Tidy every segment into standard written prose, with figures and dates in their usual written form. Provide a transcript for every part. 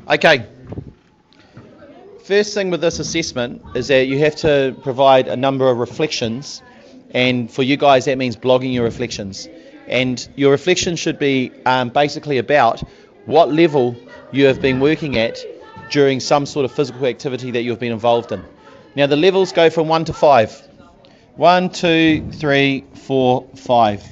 Okay. First thing with this assessment is that you have to provide a number of reflections, and for you guys that means blogging your reflections. And your reflection should be basically about what level you have been working at during some sort of physical activity that you've been involved in. Now the levels go from 1 to 5. 1, 2, 3, 4, 5.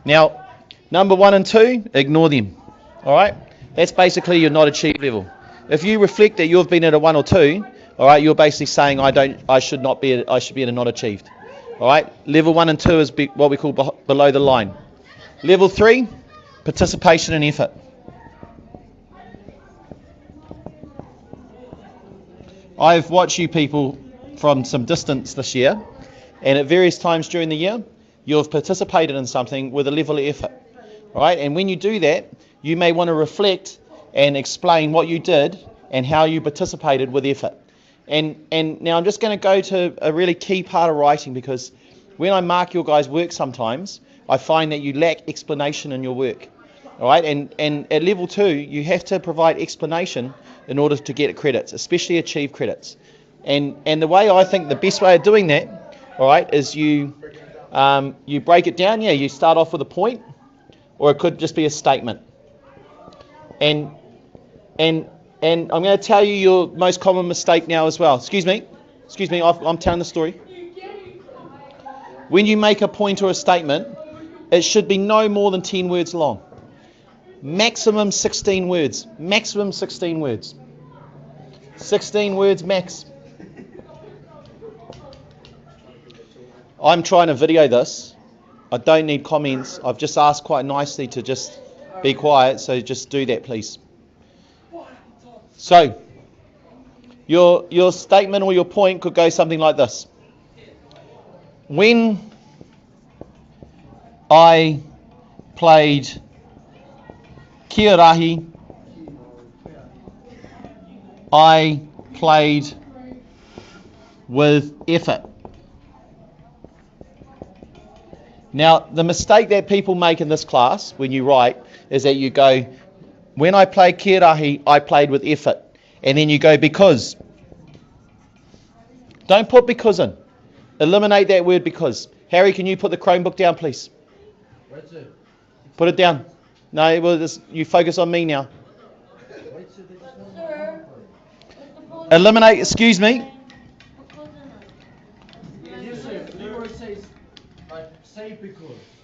Now, number 1 and 2, ignore them. Alright? That's basically your not achieved level. If you reflect that you've been at a 1 or 2, alright, you're basically saying I should be at a not achieved. Alright? Level 1 and 2 is what we call below the line. Level 3, participation and effort. I've watched you people from some distance this year, and at various times during the year, you've participated in something with a level of effort. Right? And when you do that, you may want to reflect and explain what you did and how you participated with effort. And now I'm just going to go to a really key part of writing, because when I mark your guys' work sometimes, I find that you lack explanation in your work. All right? And at level 2, you have to provide explanation in order to get credits, especially achieve credits. And the way I think the best way of doing that, all right, is you break it down. Yeah, you start off with a point, or it could just be a statement. And I'm going to tell you your most common mistake now as well. Excuse me, I'm telling the story. When you make a point or a statement, it should be no more than 10 words long. Maximum 16 words. Maximum 16 words. 16 words max. I'm trying to video this. I don't need comments. I've just asked quite nicely to just be quiet, so just do that, please. So, your statement or your point could go something like this. When I played kia rahi, I played with effort. Now, the mistake that people make in this class when you write is that you go, when I played kia rahi, I played with effort. And then you go, because. Don't put because in. Eliminate that word because. Harry, can you put the Chromebook down, please? Put it down. No, well, you focus on me now. Eliminate, excuse me.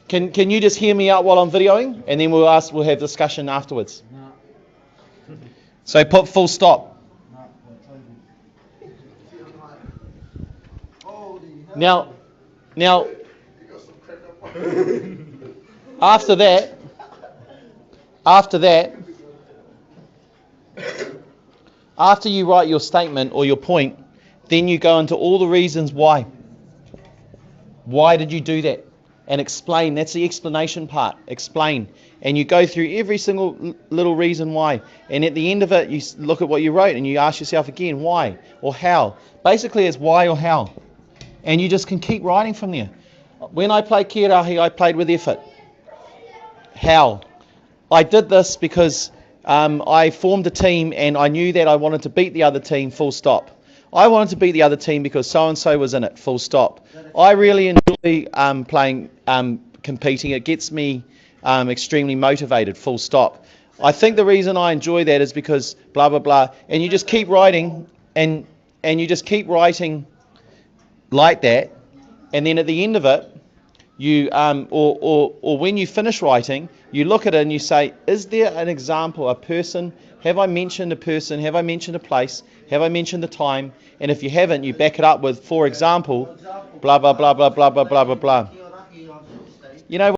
Can you just hear me out while I'm videoing, and then we'll have discussion afterwards. So put full stop. Now, after that, after you write your statement or your point, then you go into all the reasons why. Why did you do that? And explain. That's the explanation part. Explain. And you go through every single little reason why. And at the end of it, you look at what you wrote and you ask yourself again, why or how. Basically, it's why or how. And you just can keep writing from there. When I played kia rahi, I played with effort. How? I did this because I formed a team and I knew that I wanted to beat the other team, full stop. I wanted to beat the other team because so-and-so was in it, full stop. I really enjoy competing. It gets me extremely motivated, full stop. I think the reason I enjoy that is because blah, blah, blah. And you just keep writing and you just keep writing like that. And then at the end of it, you or when you finish writing, you look at it and you say, is there an example, a person? Have I mentioned a person? Have I mentioned a place? Have I mentioned the time? And if you haven't, you back it up with, for example, blah, blah, blah, blah, blah, blah, blah, blah, blah. You know